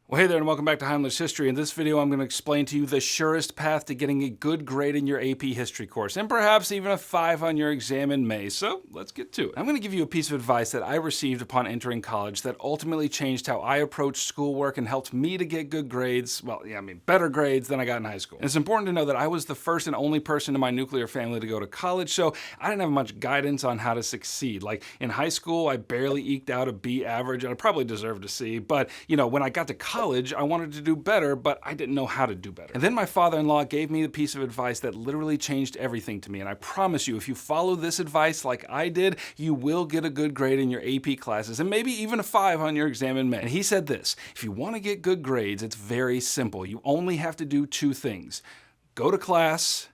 Well, hey there, and welcome back to Heimler's History. In this video, I'm going to explain to you the surest path to getting a good grade in your AP History course, and perhaps even a 5 on your exam in May. So let's get to it. I'm going to give you a piece of advice that I received upon entering college that ultimately changed how I approached schoolwork and helped me to get good grades. Well, better grades than I got in high school. And it's important to know that I was the first and only person in my nuclear family to go to college, so I didn't have much guidance on how to succeed. Like in high school, I barely eked out a B average, and I probably deserved a C. But when I got to college, I wanted to do better, but I didn't know how to do better. And then my father-in-law gave me the piece of advice that literally changed everything to me. And I promise you, if you follow this advice like I did, you will get a good grade in your AP classes and maybe even a 5 on your exam in May. And he said this: if you want to get good grades, it's very simple. You only have to do 2 things. Go to class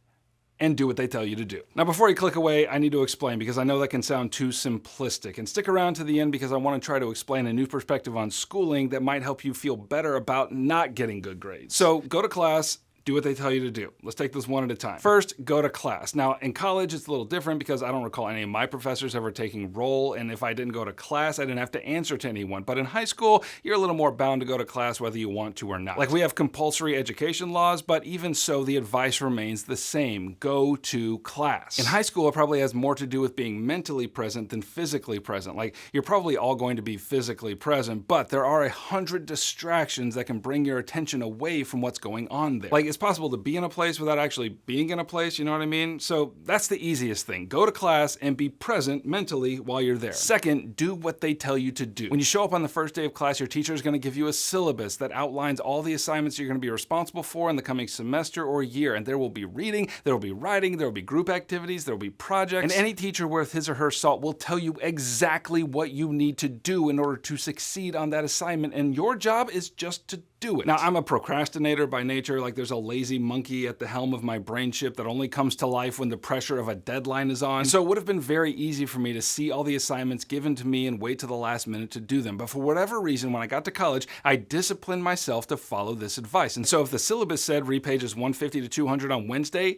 and do what they tell you to do. Now, before you click away, I need to explain, because I know that can sound too simplistic. And stick around to the end, because I want to try to explain a new perspective on schooling that might help you feel better about not getting good grades. So go to class, do what they tell you to do. Let's take this one at a time. First, go to class. Now, in college, it's a little different because I don't recall any of my professors ever taking roll, and if I didn't go to class, I didn't have to answer to anyone. But in high school, you're a little more bound to go to class whether you want to or not. Like, we have compulsory education laws, but even so, the advice remains the same. Go to class. In high school, it probably has more to do with being mentally present than physically present. Like, you're probably all going to be physically present, but there are 100 distractions that can bring your attention away from what's going on there. Like, it's possible to be in a place without actually being in a place, you know what I mean? So that's the easiest thing. Go to class and be present mentally while you're there. Second, do what they tell you to do. When you show up on the first day of class, your teacher is going to give you a syllabus that outlines all the assignments you're going to be responsible for in the coming semester or year. And there will be reading, there will be writing, there will be group activities, there will be projects. And any teacher worth his or her salt will tell you exactly what you need to do in order to succeed on that assignment. And your job is just to do it. Now, I'm a procrastinator by nature. Like, there's a lazy monkey at the helm of my brain ship that only comes to life when the pressure of a deadline is on. And so it would have been very easy for me to see all the assignments given to me and wait to the last minute to do them. But for whatever reason, when I got to college, I disciplined myself to follow this advice. And so if the syllabus said read pages 150 to 200 on Wednesday,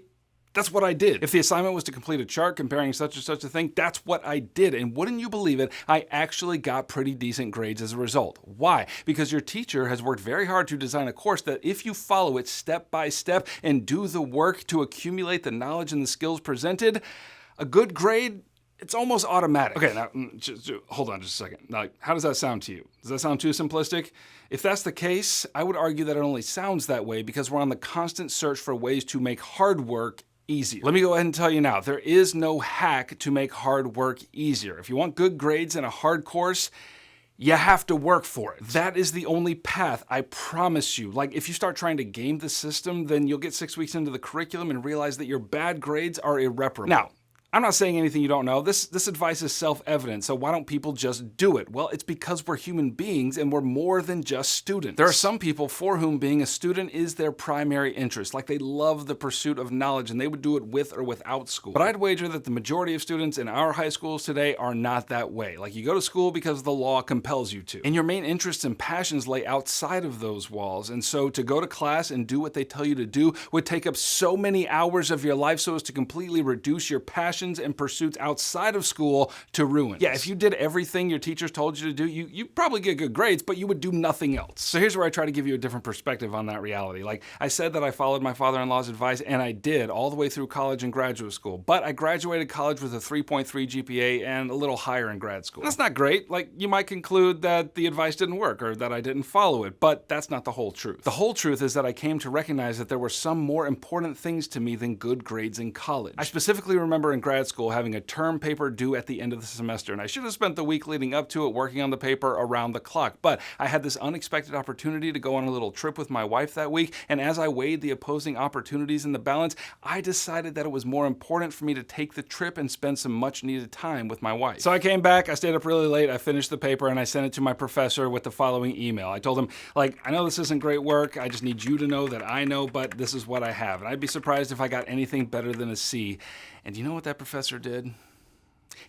that's what I did. If the assignment was to complete a chart comparing such and such a thing, that's what I did. And wouldn't you believe it, I actually got pretty decent grades as a result. Why? Because your teacher has worked very hard to design a course that if you follow it step by step and do the work to accumulate the knowledge and the skills presented, a good grade, it's almost automatic. Okay, now, hold on just a second. Now, how does that sound to you? Does that sound too simplistic? If that's the case, I would argue that it only sounds that way because we're on the constant search for ways to make hard work easier. Let me go ahead and tell you now, there is no hack to make hard work easier. If you want good grades in a hard course, you have to work for it. That is the only path, I promise you. Like, if you start trying to game the system, then you'll get 6 weeks into the curriculum and realize that your bad grades are irreparable. Now, I'm not saying anything you don't know. This advice is self-evident, so why don't people just do it? Well, it's because we're human beings and we're more than just students. There are some people for whom being a student is their primary interest. Like, they love the pursuit of knowledge and they would do it with or without school. But I'd wager that the majority of students in our high schools today are not that way. Like, you go to school because the law compels you to. And your main interests and passions lay outside of those walls. And so to go to class and do what they tell you to do would take up so many hours of your life so as to completely reduce your passion and pursuits outside of school to ruin. Yeah, if you did everything your teachers told you to do, you'd probably get good grades, but you would do nothing else. So here's where I try to give you a different perspective on that reality. Like, I said that I followed my father-in-law's advice, and I did all the way through college and graduate school. But I graduated college with a 3.3 GPA and a little higher in grad school. That's not great. Like, you might conclude that the advice didn't work or that I didn't follow it, but that's not the whole truth. The whole truth is that I came to recognize that there were some more important things to me than good grades in college. I specifically remember in grad school having a term paper due at the end of the semester, and I should have spent the week leading up to it working on the paper around the clock, but I had this unexpected opportunity to go on a little trip with my wife that week, and as I weighed the opposing opportunities in the balance, I decided that it was more important for me to take the trip and spend some much needed time with my wife. So I came back, I stayed up really late, I finished the paper, and I sent it to my professor with the following email. I told him, like, I know this isn't great work, I just need you to know that I know, but this is what I have, and I'd be surprised if I got anything better than a C. And you know what that professor did?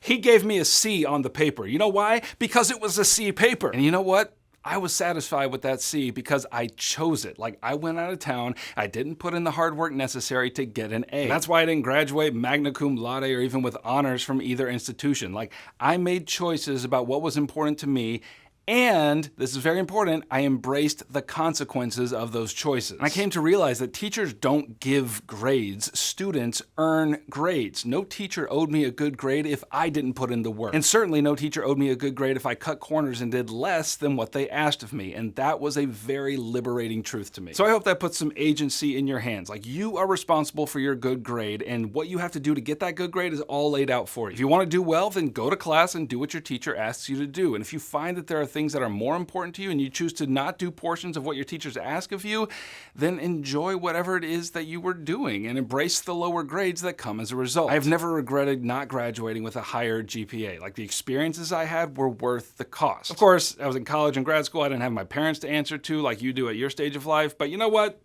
He gave me a C on the paper. You know why? Because it was a C paper. And you know what? I was satisfied with that C because I chose it. Like, I went out of town, I didn't put in the hard work necessary to get an A. And that's why I didn't graduate magna cum laude or even with honors from either institution. Like, I made choices about what was important to me, And, this is very important, I embraced the consequences of those choices. And I came to realize that teachers don't give grades, students earn grades. No teacher owed me a good grade if I didn't put in the work. And certainly no teacher owed me a good grade if I cut corners and did less than what they asked of me. And that was a very liberating truth to me. So I hope that puts some agency in your hands. Like, you are responsible for your good grade, and what you have to do to get that good grade is all laid out for you. If you want to do well, then go to class and do what your teacher asks you to do. And if you find that there are things that are more important to you and you choose to not do portions of what your teachers ask of you, then enjoy whatever it is that you were doing and embrace the lower grades that come as a result. I've never regretted not graduating with a higher GPA. Like, the experiences I had were worth the cost. Of course, I was in college and grad school. I didn't have my parents to answer to like you do at your stage of life, but you know what?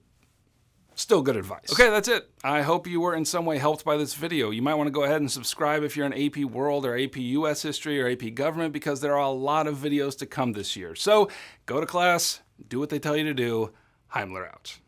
Still good advice. Okay, that's it. I hope you were in some way helped by this video. You might want to go ahead and subscribe if you're in AP World or AP US History or AP Government, because there are a lot of videos to come this year. So go to class, do what they tell you to do. Heimler out.